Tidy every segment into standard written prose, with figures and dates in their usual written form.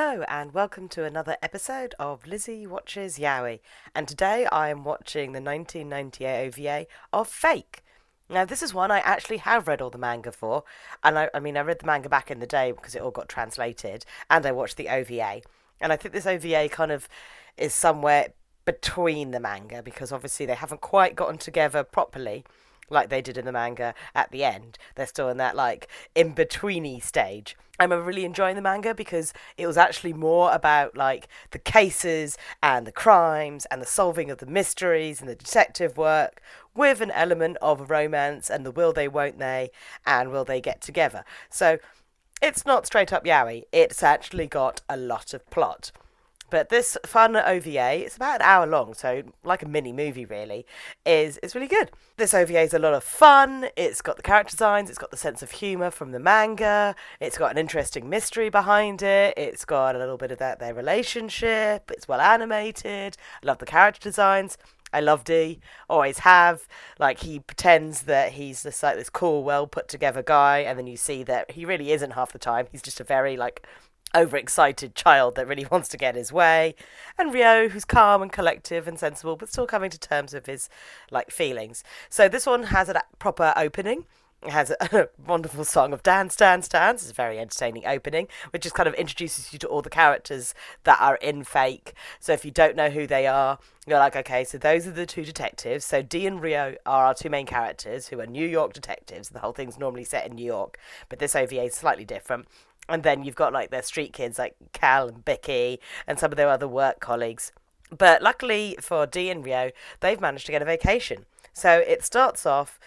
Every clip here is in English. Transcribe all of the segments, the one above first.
Hello and welcome to another episode of Lizzie Watches Yaoi. And today I am watching the 1998 OVA of Fake. Now this is one I actually have read all the manga for, and I read the manga back in the day because it all got translated, and I watched the OVA. And I think this OVA kind of is somewhere between the manga because obviously they haven't quite gotten together properly like they did in the manga at the end. They're still in that like in betweeny stage. I'm really enjoying the manga because it was actually more about like the cases and the crimes and the solving of the mysteries and the detective work with an element of romance and the will they won't they and will they get together. So it's not straight up yaoi, it's actually got a lot of plot. But this fun OVA, it's about an hour long, so like a mini movie really, is really good. This OVA is a lot of fun. It's got the character designs, it's got the sense of humour from the manga, it's got an interesting mystery behind it, it's got a little bit of their relationship, it's well animated. I love the character designs. I love D, always have. Like he pretends that he's this like this cool, well put together guy, and then you see that he really isn't half the time. He's just a very like overexcited child that really wants to get his way, and Ryo, who's calm and collective and sensible but still coming to terms with his like feelings. So this one has a proper opening. It has a wonderful song of Dance, Dance, Dance. It's a very entertaining opening, which just kind of introduces you to all the characters that are in Fake. So if you don't know who they are, you're like, okay, so those are the two detectives. So Dee and Ryo are our two main characters who are New York detectives. The whole thing's normally set in New York, but this OVA is slightly different. And then you've got like their street kids like Cal and Becky and some of their other work colleagues. But luckily for Dee and Ryo, they've managed to get a vacation. So it starts off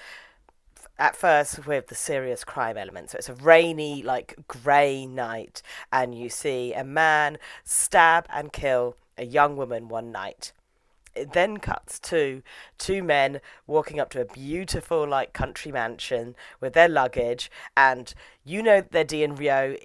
at first with the serious crime element. So it's a rainy, like grey night, and you see a man stab and kill a young woman one night. It then cuts to two men walking up to a beautiful like country mansion with their luggage, and you know they're Dee and Ryo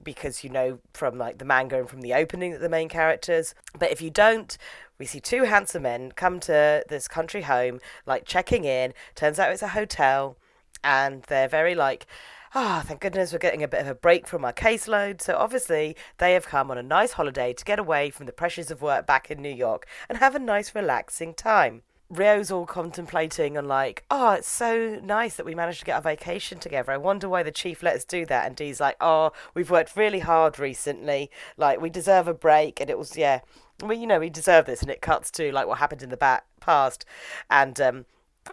because you know from like the manga and from the opening that the main characters. But if you don't, we see two handsome men come to this country home, like checking in. Turns out it's a hotel, and they're very like, thank goodness we're getting a bit of a break from our caseload. So obviously they have come on a nice holiday to get away from the pressures of work back in New York and have a nice relaxing time. Rio's all contemplating and like, it's so nice that we managed to get our vacation together. I wonder why the chief let us do that. And Dee's like, we've worked really hard recently. Like, we deserve a break. And it was, yeah, we deserve this. And it cuts to like what happened in the past. And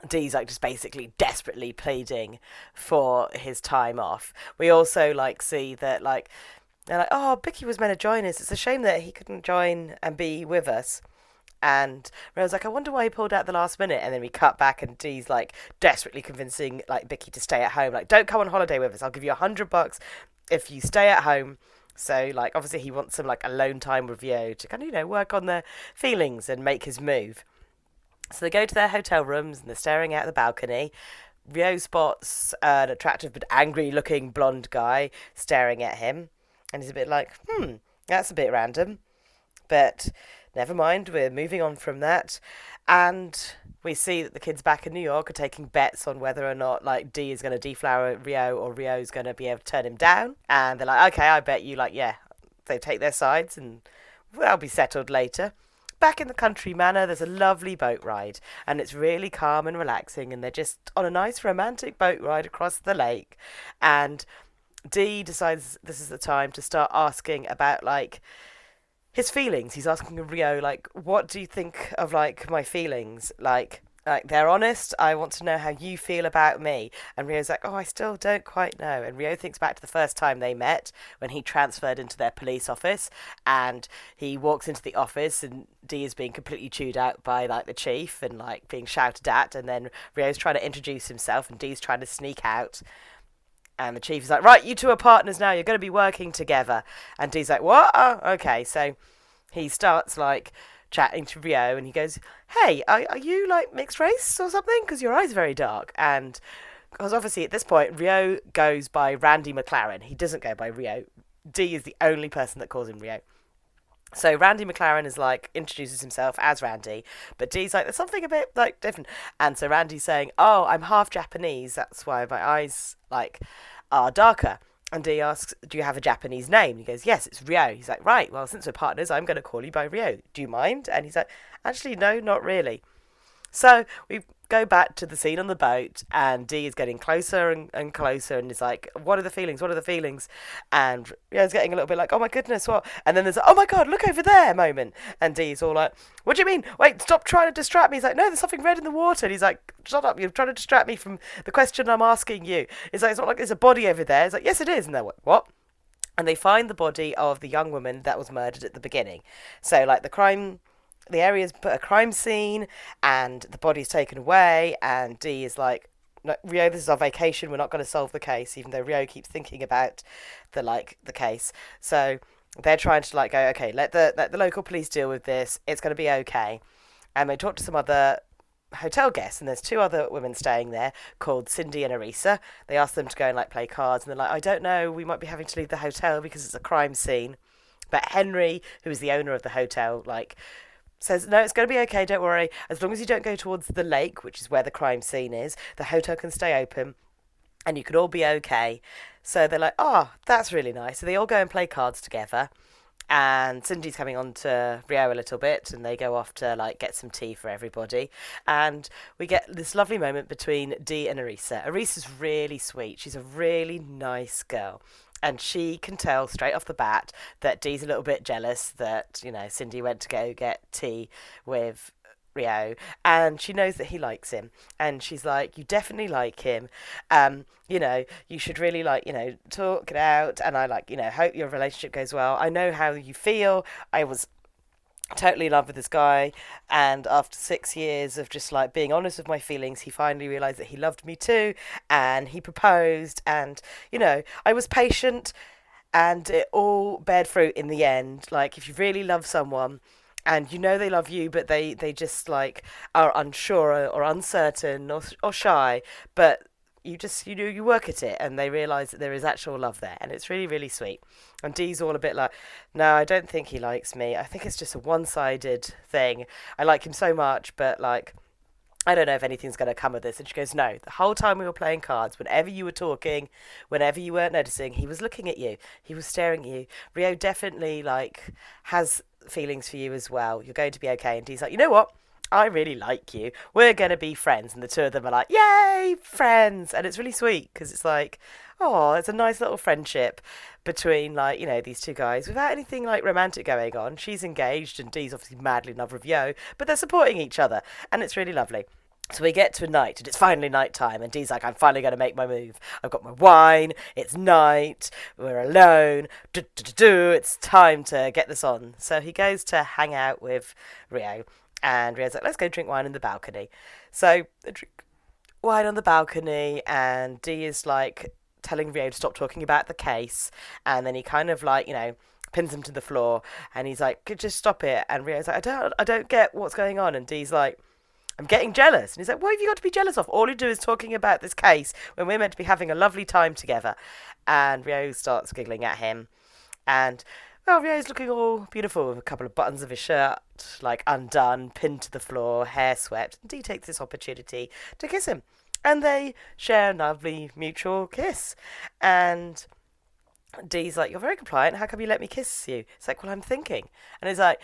Dee's like just basically desperately pleading for his time off. We also like see that like they're like, Bicky was meant to join us. It's a shame that he couldn't join and be with us. And Rose like, I wonder why he pulled out the last minute. And then we cut back, and Dee's like desperately convincing like Bicky to stay at home. Like, don't come on holiday with us. I'll give you $100 if you stay at home. So like, obviously he wants some like alone time with Yo to kind of work on their feelings and make his move. So they go to their hotel rooms and they're staring out the balcony. Ryo spots an attractive but angry-looking blonde guy staring at him, and he's a bit like, that's a bit random. But never mind, we're moving on from that. And we see that the kids back in New York are taking bets on whether or not like Dee is going to deflower Ryo or Ryo's going to be able to turn him down. And they're like, okay, I bet you, like, yeah, they take their sides and that'll be settled later. Back in the country manor, there's a lovely boat ride, and it's really calm and relaxing, and they're just on a nice romantic boat ride across the lake. And Dee decides this is the time to start asking about like his feelings. He's asking Ryo like, what do you think of like my feelings? Like they're honest. I want to know how you feel about me. And Rio's like, I still don't quite know. And Ryo thinks back to the first time they met when he transferred into their police office, and he walks into the office and Dee is being completely chewed out by like the chief and like being shouted at, and then Rio's trying to introduce himself and Dee's trying to sneak out. And the chief is like, right, you two are partners now. You're going to be working together. And Dee's like, what? Oh, okay. So he starts like chatting to Ryo, and he goes, hey, are you like mixed race or something? Because your eyes are very dark. And because obviously at this point, Ryo goes by Randy McLaren. He doesn't go by Ryo. Dee is the only person that calls him Ryo. So Randy McLaren is like, introduces himself as Randy, but Dee's like, there's something a bit like different. And so Randy's saying, I'm half Japanese. That's why my eyes like are darker. And Dee asks, do you have a Japanese name? He goes, yes, it's Ryo. He's like, right, well, since we're partners, I'm going to call you by Ryo. Do you mind? And he's like, actually, no, not really. So we go back to the scene on the boat, and Dee is getting closer and closer, and is like, "What are the feelings? What are the feelings?" And Rio's getting a little bit like, "Oh my goodness, what?" And then there's a, "Oh my god, look over there!" moment, and Dee's all like, "What do you mean? Wait, stop trying to distract me." He's like, "No, there's something red in the water." And he's like, "Shut up! You're trying to distract me from the question I'm asking you." It's like, "It's not like there's a body over there." It's like, "Yes, it is." And they're like, "What?" And they find the body of the young woman that was murdered at the beginning. So like the area's put a crime scene, and the body's taken away, and Dee is like, no, Rio, this is our vacation. We're not going to solve the case, even though Rio keeps thinking about the case. So they're trying to like go, okay, let the local police deal with this. It's going to be okay. And they talk to some other hotel guests, and there's two other women staying there called Cindy and Arisa. They ask them to go and like play cards, and they're like, I don't know, we might be having to leave the hotel because it's a crime scene. But Henry, who is the owner of the hotel, like says, no, it's going to be okay, don't worry. As long as you don't go towards the lake, which is where the crime scene is, the hotel can stay open and you can all be okay. So they're like, oh, that's really nice. So they all go and play cards together. And Cindy's coming on to Rio a little bit, and they go off to like get some tea for everybody. And we get this lovely moment between Dee and Arisa. Arisa's really sweet. She's a really nice girl. And she can tell straight off the bat that Dee's a little bit jealous that, Cindy went to go get tea with Rio, and she knows that he likes him, and she's like, you definitely like him. You should really like, talk it out, and I like, hope your relationship goes well. I know how you feel. I was totally in love with this guy, and after 6 years of just like being honest with my feelings, he finally realized that he loved me too, and he proposed, and I was patient, and it all bared fruit in the end. Like, if you really love someone and they love you, but they just like are unsure or uncertain or shy, but you work at it, and they realize that there is actual love there, and it's really, really sweet. And Dee's all a bit like, no, I don't think he likes me. I think it's just a one-sided thing. I like him so much, but like, I don't know if anything's going to come of this. And she goes, no, the whole time we were playing cards, whenever you were talking, whenever you weren't noticing, he was looking at you. He was staring at you. Rio definitely like has feelings for you as well. You're going to be okay. And Dee's like, you know what? I really like you. We're going to be friends. And the two of them are like, yay, friends. And it's really sweet because it's like, oh, it's a nice little friendship between like, these two guys without anything like romantic going on. She's engaged and Dee's obviously madly in love with Yo, but they're supporting each other, and it's really lovely. So we get to a night, and it's finally night time, and Dee's like, I'm finally going to make my move. I've got my wine, it's night, we're alone, it's time to get this on. So he goes to hang out with Rio, and Rio's like, let's go drink wine in the balcony. So they drink wine on the balcony, and Dee is like telling Rio to stop talking about the case, and then he kind of like, pins him to the floor, and he's like, just stop it. And Rio's like, I don't get what's going on. And Dee's like, I'm getting jealous. And he's like, what have you got to be jealous of? All you do is talking about this case when we're meant to be having a lovely time together. And Rio starts giggling at him, and well, Rio's looking all beautiful with a couple of buttons of his shirt like undone, pinned to the floor, hair swept. And Dee takes this opportunity to kiss him, and they share a lovely mutual kiss. And Dee's like, you're very compliant. How come you let me kiss you? It's like, well, I'm thinking. And he's like,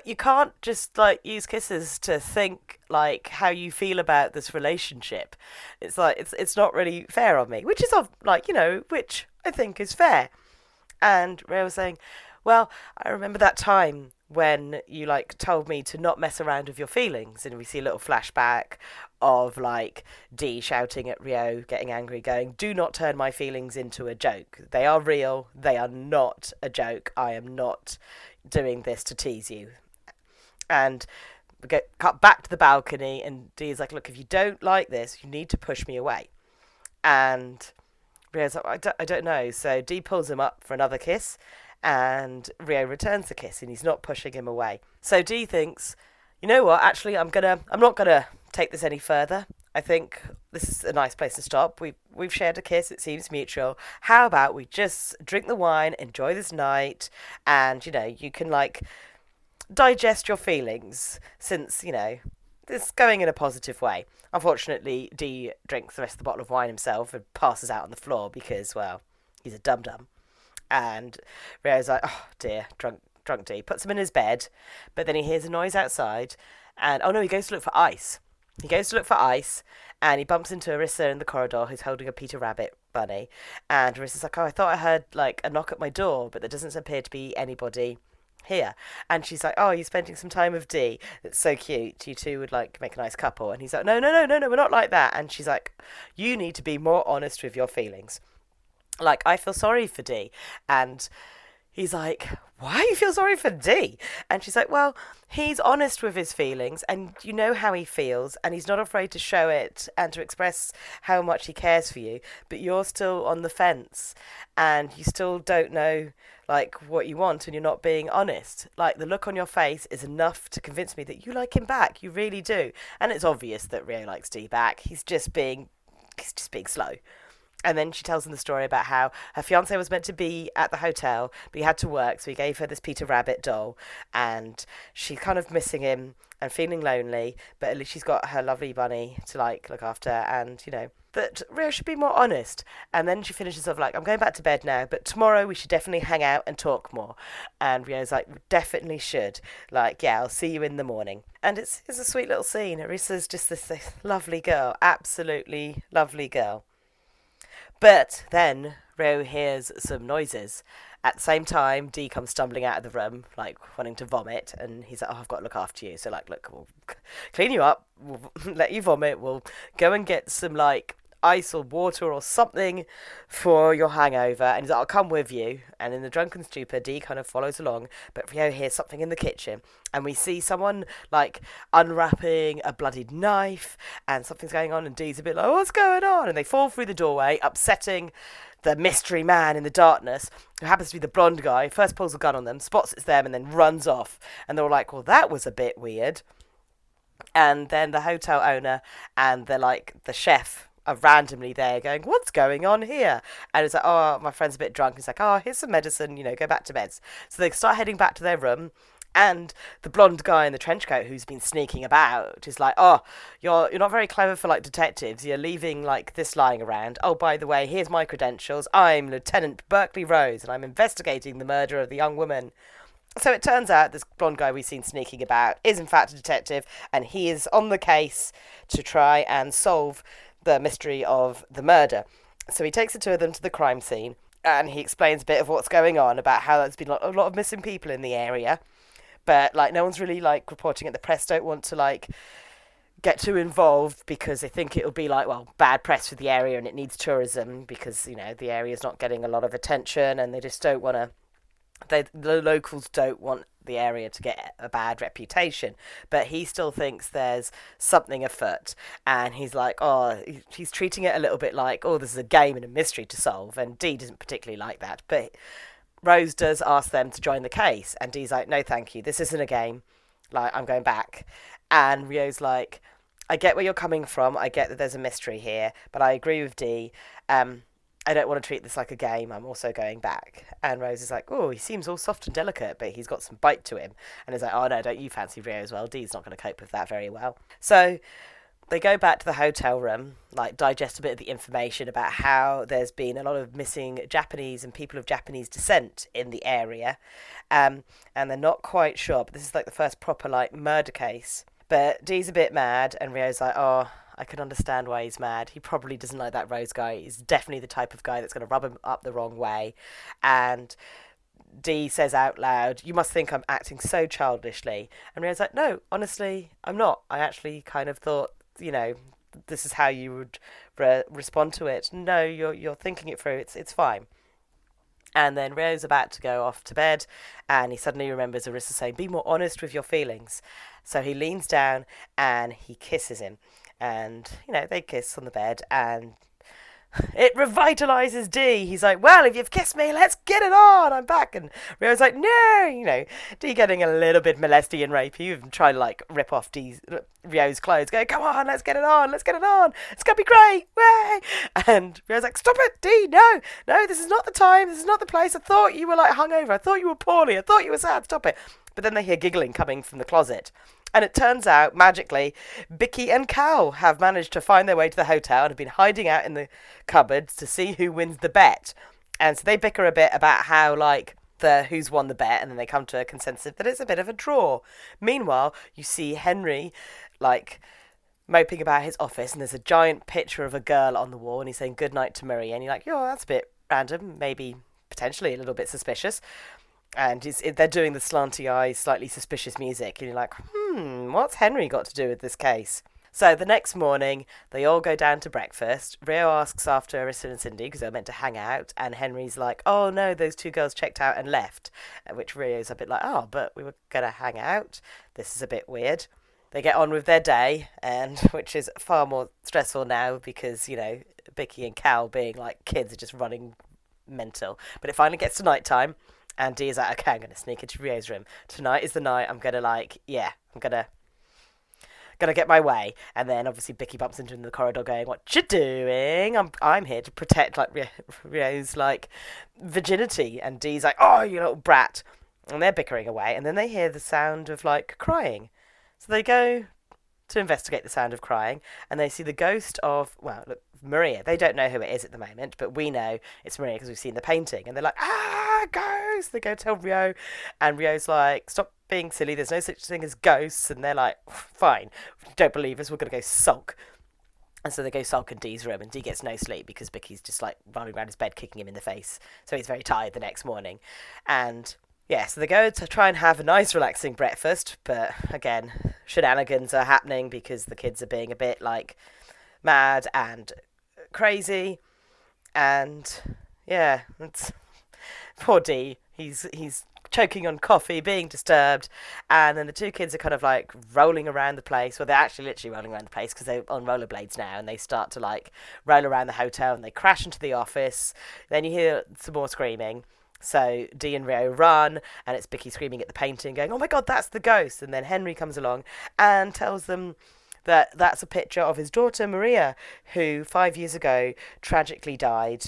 you can't just like use kisses to think like how you feel about this relationship. It's like it's not really fair on me, which is of like which I think is fair. And Ray was saying, well, I remember that time when you like told me to not mess around with your feelings, and we see a little flashback of like Dee shouting at Rio, getting angry, going, do not turn my feelings into a joke. They are real. They are not a joke. I am not doing this to tease you. And we get cut back to the balcony, and Dee's like, look, if you don't like this, you need to push me away. And Rio's like, I don't know. So Dee pulls him up for another kiss, and Rio returns the kiss, and he's not pushing him away. So Dee thinks, you know what, actually I'm not gonna take this any further. I think this is a nice place to stop. We've shared a kiss, it seems mutual. How about we just drink the wine, enjoy this night, and you can like digest your feelings, since it's going in a positive way. Unfortunately, Dee drinks the rest of the bottle of wine himself and passes out on the floor because, well, He's a dum-dum. And Rio's like, oh dear, drunk D. Puts him in his bed, but then he hears a noise outside, and oh no, he goes to look for ice. He goes to look for ice, and he bumps into Arissa in the corridor, who's holding a Peter Rabbit bunny. And Arissa's like, oh, I thought I heard like a knock at my door, but there doesn't appear to be anybody here. And she's like, oh, you're spending some time with D. It's so cute. You two would like make a nice couple. And he's like, no, we're not like that. And she's like, you need to be more honest with your feelings. Like, I feel sorry for D. And he's like, why do you feel sorry for D? And she's like, well, he's honest with his feelings and you know how he feels and he's not afraid to show it and to express how much he cares for you, but you're still on the fence and you still don't know like what you want and you're not being honest. Like, the look on your face is enough to convince me that you like him back. You really do. And it's obvious that Rio likes D back. He's just being slow. And then she tells them the story about how her fiancé was meant to be at the hotel, but he had to work, so he gave her this Peter Rabbit doll, and she's kind of missing him and feeling lonely, but at least she's got her lovely bunny to, like, look after, and, you know, that Rio should be more honest. And then she finishes off like, I'm going back to bed now, but tomorrow we should definitely hang out and talk more. And Rio's like, definitely should. Like, yeah, I'll see you in the morning. And it's a sweet little scene. Arissa's just this lovely girl, absolutely lovely girl. But then Rio hears some noises. At the same time, Dee comes stumbling out of the room, like, wanting to vomit, and he's like, oh, I've got to look after you. So, like, look, we'll clean you up, we'll let you vomit, we'll go and get some, like, ice or water or something for your hangover. And he's like, I'll come with you. And in the drunken stupor, Dee kind of follows along, but Rio hears something in the kitchen, and we see someone, like, unwrapping a bloodied knife, and something's going on, and Dee's a bit like, what's going on? And they fall through the doorway, upsetting the mystery man in the darkness, who happens to be the blonde guy. First pulls a gun on them, spots it's them, and then runs off. And they're all like, well, that was a bit weird. And then the hotel owner and the chef are randomly there going, what's going on here? And it's like, oh, my friend's a bit drunk. He's like, oh, here's some medicine, go back to bed. So they start heading back to their room. And the blonde guy in the trench coat who's been sneaking about is like, oh, you're not very clever for, like, detectives. You're leaving, like, this lying around. Oh, by the way, here's my credentials. I'm Lieutenant Berkeley Rose, and I'm investigating the murder of the young woman. So it turns out this blonde guy we've seen sneaking about is, in fact, a detective, and he is on the case to try and solve the mystery of the murder. So he takes the two of them to the crime scene, and he explains a bit of what's going on, about how there's been a lot of missing people in the area. But, like, no one's really, like, reporting it. The press don't want to, like, get too involved because they think it'll be, like, well, bad press for the area and it needs tourism because, the area's not getting a lot of attention and they just don't want to... The locals don't want the area to get a bad reputation. But he still thinks there's something afoot. And he's like, oh, he's treating it a little bit like, oh, this is a game and a mystery to solve. And Dee doesn't particularly like that. But Rose does ask them to join the case, and Dee's like, no, thank you. This isn't a game. Like, I'm going back. And Rio's like, I get where you're coming from. I get that there's a mystery here, but I agree with Dee. I don't want to treat this like a game. I'm also going back. And Rose is like, oh, he seems all soft and delicate, but he's got some bite to him. And he's like, oh, no, don't you fancy Rio as well? Dee's not going to cope with that very well. So they go back to the hotel room, like, digest a bit of the information about how there's been a lot of missing Japanese and people of Japanese descent in the area. And they're not quite sure, but this is, like, the first proper, like, murder case. But Dee's a bit mad, and Rio's like, oh, I can understand why he's mad. He probably doesn't like that Rose guy. He's definitely the type of guy that's going to rub him up the wrong way. And Dee says out loud, you must think I'm acting so childishly. And Rio's like, no, honestly, I'm not. I actually kind of thought, this is how you would respond to it. No, you're thinking it through. It's fine. And then Rio's about to go off to bed, and he suddenly remembers Arissa saying, be more honest with your feelings. So he leans down and he kisses him. And, they kiss on the bed, and it revitalizes Dee. He's like, well, if you've kissed me, let's get it on. I'm back. And Rio's like, no, Dee getting a little bit molesty and rapey, even trying to, like, rip off Rio's clothes, going, come on, let's get it on. It's going to be great. Way. And Rio's like, stop it, Dee, no, this is not the time. This is not the place. I thought you were, like, hungover. I thought you were poorly. I thought you were sad. Stop it. But then they hear giggling coming from the closet. And it turns out, magically, Bicky and Cal have managed to find their way to the hotel and have been hiding out in the cupboards to see who wins the bet. And so they bicker a bit about how, like, the who's won the bet, and then they come to a consensus that it's a bit of a draw. Meanwhile, you see Henry, like, moping about his office, and there's a giant picture of a girl on the wall, and he's saying good night to Marie, and you're like, oh, that's a bit random, maybe potentially a little bit suspicious. And they're doing the slanty eyes, slightly suspicious music, and you're like, what's Henry got to do with this case? So the next morning, they all go down to breakfast. Rio asks after Arissa and Cindy because they're meant to hang out, and Henry's like, oh no, those two girls checked out and left, which Rio's a bit like, oh, but we were going to hang out. This is a bit weird. They get on with their day, and which is far more stressful now because, you know, Bicky and Cal being like kids are just running mental. But it finally gets to night time, and Dee is like, okay, I'm going to sneak into Rio's room. Tonight is the night I'm going to, like, yeah, I'm going to get my way. And then obviously Bicky bumps into him in the corridor going, what you doing? I'm here to protect, like, Rio's, like, virginity. And Dee's like, oh, you little brat. And they're bickering away, and then they hear the sound of, like, crying. So they go to investigate the sound of crying, and they see the ghost of, well, look, Maria. They don't know who it is at the moment, but we know it's Maria because we've seen the painting. And they're like, ghost! They go tell Rio, and Rio's like, stop being silly, there's no such thing as ghosts. And they're like, fine, if you don't believe us, we're going to go sulk. And so they go sulk in Dee's room, and Dee gets no sleep because Bicky's just, like, running around his bed kicking him in the face. So he's very tired the next morning. And yeah, so they go to try and have a nice relaxing breakfast, but again, shenanigans are happening because the kids are being a bit, like, mad and crazy. And yeah, it's poor Dee. He's choking on coffee, being disturbed, and then the two kids are kind of, like, rolling around the place. Well, they're actually literally rolling around the place because they're on rollerblades now, and they start to, like, roll around the hotel, and they crash into the office. Then you hear some more screaming. So Dee and Rio run, and it's Bicky screaming at the painting, going, oh my god, that's the ghost. And then Henry comes along and tells them that that's a picture of his daughter, Maria, who 5 years ago tragically died.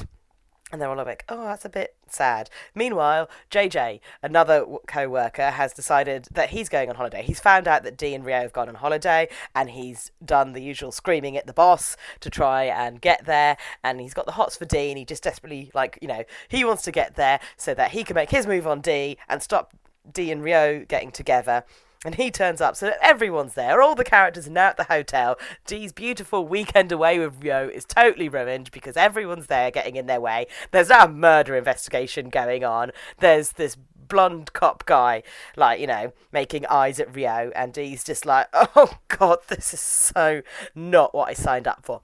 And they're all like, oh, that's a bit sad. Meanwhile, JJ, another co-worker, has decided that he's going on holiday. He's found out that Dee and Rio have gone on holiday, and he's done the usual screaming at the boss to try and get there. And he's got the hots for Dee, and he just desperately, like, you know, he wants to get there so that he can make his move on Dee and stop Dee and Rio getting together. And he turns up so that everyone's there. All the characters are now at the hotel. Dee's beautiful weekend away with Rio is totally ruined because everyone's there getting in their way. There's now a murder investigation going on. There's this blonde cop guy, like, you know, making eyes at Rio. And Dee's just like, oh, God, this is so not what I signed up for.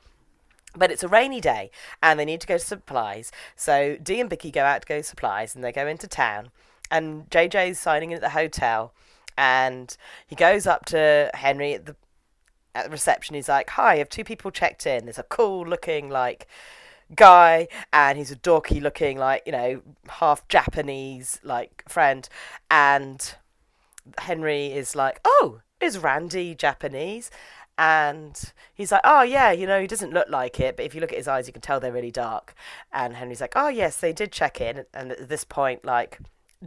But it's a rainy day, and they need to go to supplies. So Dee and Bicky go out to go to supplies, and they go into town. And JJ's signing in at the hotel. And he goes up to Henry at the reception. He's like, hi, I have two people checked in. There's a cool looking, like, guy, and he's a dorky looking, like, you know, half Japanese, like, friend. And Henry is like, oh, is Randy Japanese? And he's like, oh, yeah, you know, he doesn't look like it, but if you look at his eyes, you can tell they're really dark. And Henry's like, oh, yes, they did check in. And at this point, like,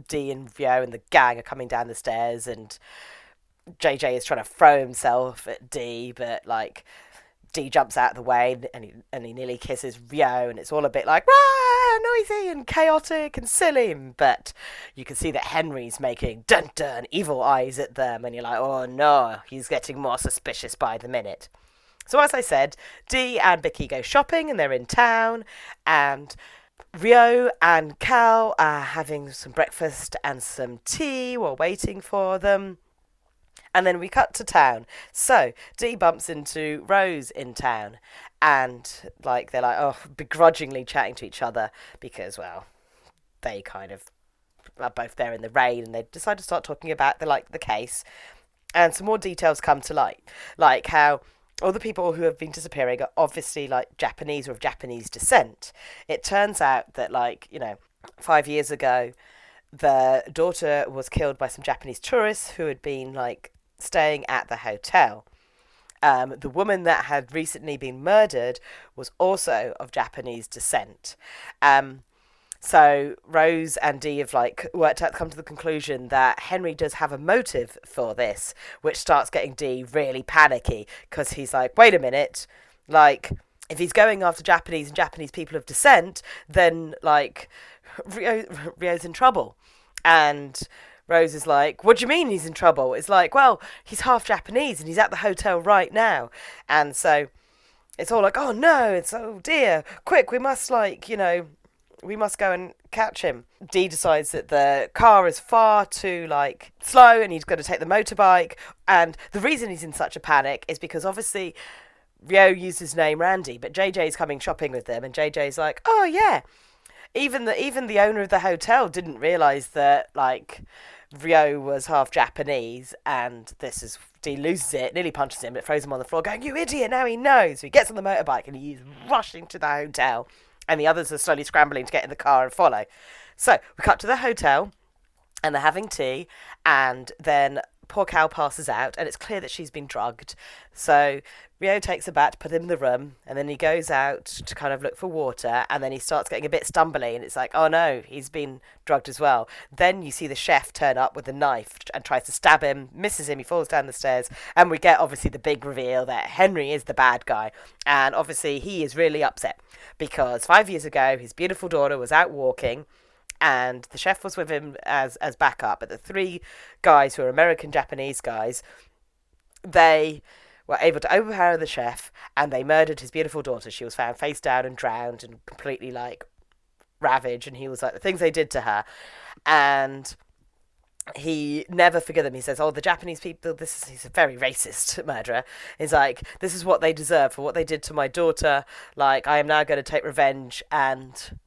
Dee and Rio and the gang are coming down the stairs, and JJ is trying to throw himself at Dee, but, like, Dee jumps out of the way, and he nearly kisses Rio, and it's all a bit like, rah, noisy and chaotic and silly. But you can see that Henry's making dun-dun evil eyes at them, and you're like, oh no, he's getting more suspicious by the minute. So as I said, Dee and Bicky go shopping, and they're in town, and Rio and Cal are having some breakfast and some tea while waiting for them. And then we cut to town. So Dee bumps into Rose in town, and, like, they're like, oh, begrudgingly chatting to each other because, well, they kind of are both there in the rain, and they decide to start talking about the case. And some more details come to light, like how all the people who have been disappearing are obviously, like, Japanese or of Japanese descent. It turns out that, like, you know, 5 years ago, the daughter was killed by some Japanese tourists who had been, like, staying at the hotel. The woman that had recently been murdered was also of Japanese descent. So Rose and Dee have, like, come to the conclusion that Henry does have a motive for this, which starts getting Dee really panicky because he's like, wait a minute, like, if he's going after Japanese and Japanese people of descent, then like Rio's in trouble. And Rose is like, "What do you mean he's in trouble?" It's like, well, he's half Japanese and he's at the hotel right now. And so it's all like, "Oh no, it's oh dear, quick, we must we must go and catch him." Dee decides that the car is far too like slow and he's going to take the motorbike. And the reason he's in such a panic is because obviously Rio used his name Randy, but JJ's coming shopping with them, and JJ's like, "Oh yeah." Even the owner of the hotel didn't realize that like Rio was half Japanese, and this is Dee loses it, nearly punches him, but throws him on the floor, going, "You idiot!" Now he knows. So he gets on the motorbike and he's rushing to the hotel, and the others are slowly scrambling to get in the car and follow. So we cut to the hotel, and they're having tea, and then poor Cal passes out, and it's clear that she's been drugged. So Rio takes her back to put him in the room, and then he goes out to kind of look for water, and then he starts getting a bit stumbly, and it's like, oh no, he's been drugged as well. Then you see the chef turn up with a knife and tries to stab him, misses him, he falls down the stairs, and we get obviously the big reveal that Henry is the bad guy, and obviously he is really upset because 5 years ago his beautiful daughter was out walking, and the chef was with him as backup, but the three guys who are American Japanese guys, they were able to overpower the chef, and they murdered his beautiful daughter. She was found face down and drowned and completely like ravaged, and he was like, the things they did to her, and he never forgive them. He says, "Oh, the Japanese people, he's a very racist murderer. He's like, this is what they deserve for what they did to my daughter. Like, I am now going to take revenge and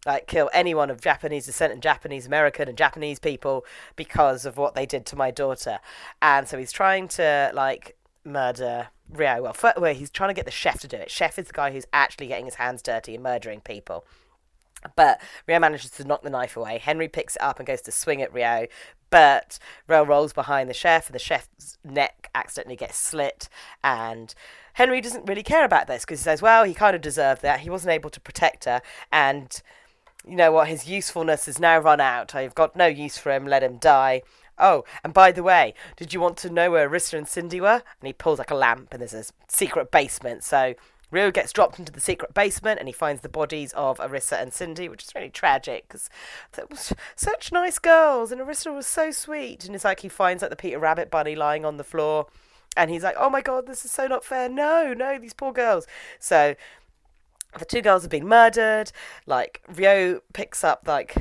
like kill anyone of Japanese descent and Japanese American and Japanese people because of what they did to my daughter." And so he's trying to like murder Rio. Well, he's trying to get the chef to do it. Chef is the guy who's actually getting his hands dirty and murdering people. But Rio manages to knock the knife away. Henry picks it up and goes to swing at Rio, but Rio rolls behind the chef, and the chef's neck accidentally gets slit. And Henry doesn't really care about this because he says, well, he kind of deserved that. He wasn't able to protect her, and you know what, his usefulness has now run out. I've got no use for him, let him die. Oh, and by the way, did you want to know where Arissa and Cindy were? And he pulls like a lamp, and there's a secret basement. So Rio gets dropped into the secret basement, and he finds the bodies of Arissa and Cindy, which is really tragic because they were such nice girls, and Arissa was so sweet. And it's like he finds like the Peter Rabbit bunny lying on the floor, and he's like, "Oh my god, this is so not fair. No, no, these poor girls." So the two girls have been murdered. Like Rio picks up like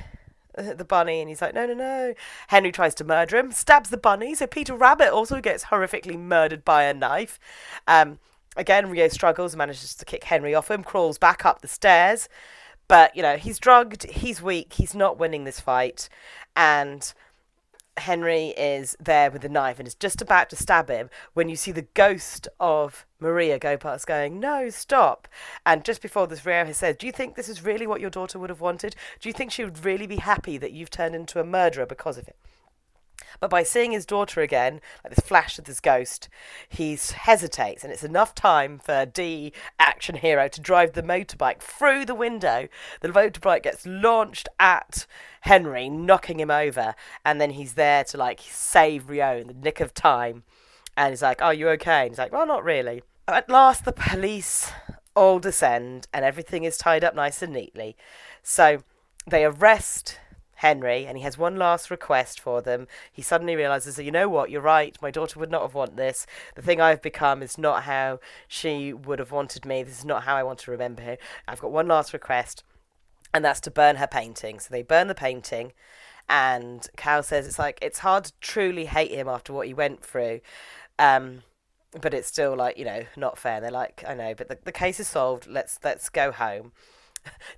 the bunny, and he's like, "No, no, no." Henry tries to murder him, stabs the bunny. So Peter Rabbit also gets horrifically murdered by a knife. Again, Rio struggles, manages to kick Henry off him, crawls back up the stairs. But, you know, he's drugged, he's weak, he's not winning this fight. And Henry is there with the knife and is just about to stab him when you see the ghost of Maria go past going, "No, stop." And just before this, Rio has said, "Do you think this is really what your daughter would have wanted? Do you think she would really be happy that you've turned into a murderer because of it?" But by seeing his daughter again, like this flash of this ghost, he hesitates, and it's enough time for Dee, action hero, to drive the motorbike through the window. The motorbike gets launched at Henry, knocking him over, and then he's there to like save Rio in the nick of time. And he's like, "Are you okay?" And he's like, "Well, not really." At last, the police all descend, and everything is tied up nice and neatly. So they arrest Henry, and he has one last request for them. He suddenly realizes that, you know what, you're right, my daughter would not have wanted this. The thing I've become is not how she would have wanted me. This is not how I want to remember her. I've got one last request, and that's to burn her painting. So they burn the painting, and Cal says it's like, it's hard to truly hate him after what he went through. But it's still like, you know, not fair. And they're like, "I know, but the case is solved. Let's go home."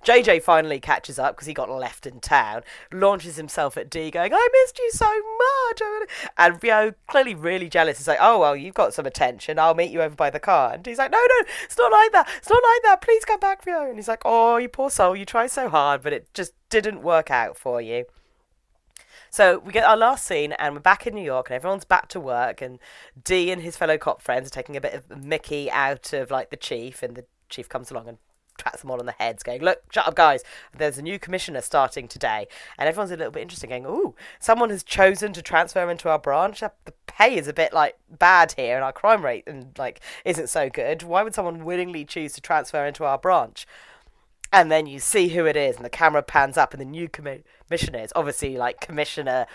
JJ finally catches up because he got left in town, launches himself at Dee going, "I missed you so much." And Rio, clearly really jealous, is like, "Oh, well, you've got some attention. I'll meet you over by the car." And Dee's like, "No, no, it's not like that. It's not like that. Please come back, Rio." And he's like, "Oh, you poor soul. You tried so hard, but it just didn't work out for you." So we get our last scene, and we're back in New York, and everyone's back to work, and Dee and his fellow cop friends are taking a bit of Mickey out of like the chief, and the chief comes along and pats them all on the heads, going, "Look, shut up, guys. There's a new commissioner starting today," and everyone's a little bit interested, going, "Ooh, someone has chosen to transfer into our branch. The pay is a bit like bad here, and our crime rate and like isn't so good. Why would someone willingly choose to transfer into our branch?" And then you see who it is, and the camera pans up, and the new commissioner is obviously like Commissioner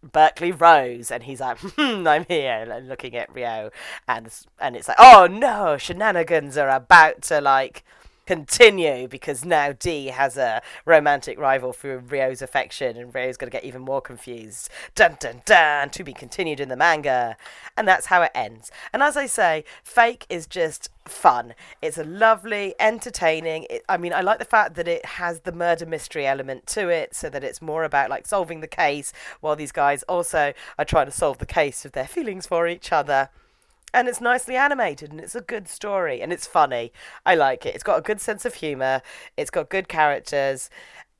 Berkeley Rose, and he's like, I'm here, and looking at Rio, and it's like, oh no, shenanigans are about to like continue because now Dee has a romantic rival for Rio's affection, and Rio's going to get even more confused. Dun dun dun, to be continued in the manga. And that's how it ends. And as I say, Fake is just fun. It's a lovely, entertaining. I mean, I like the fact that it has the murder mystery element to it, so that it's more about like solving the case, while these guys also are trying to solve the case of their feelings for each other. And it's nicely animated, and it's a good story, and it's funny. I like it. It's got a good sense of humour. It's got good characters,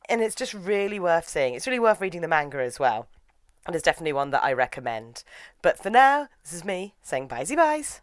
and it's just really worth seeing. It's really worth reading the manga as well, and it's definitely one that I recommend. But for now, this is me saying bye-zy-byes.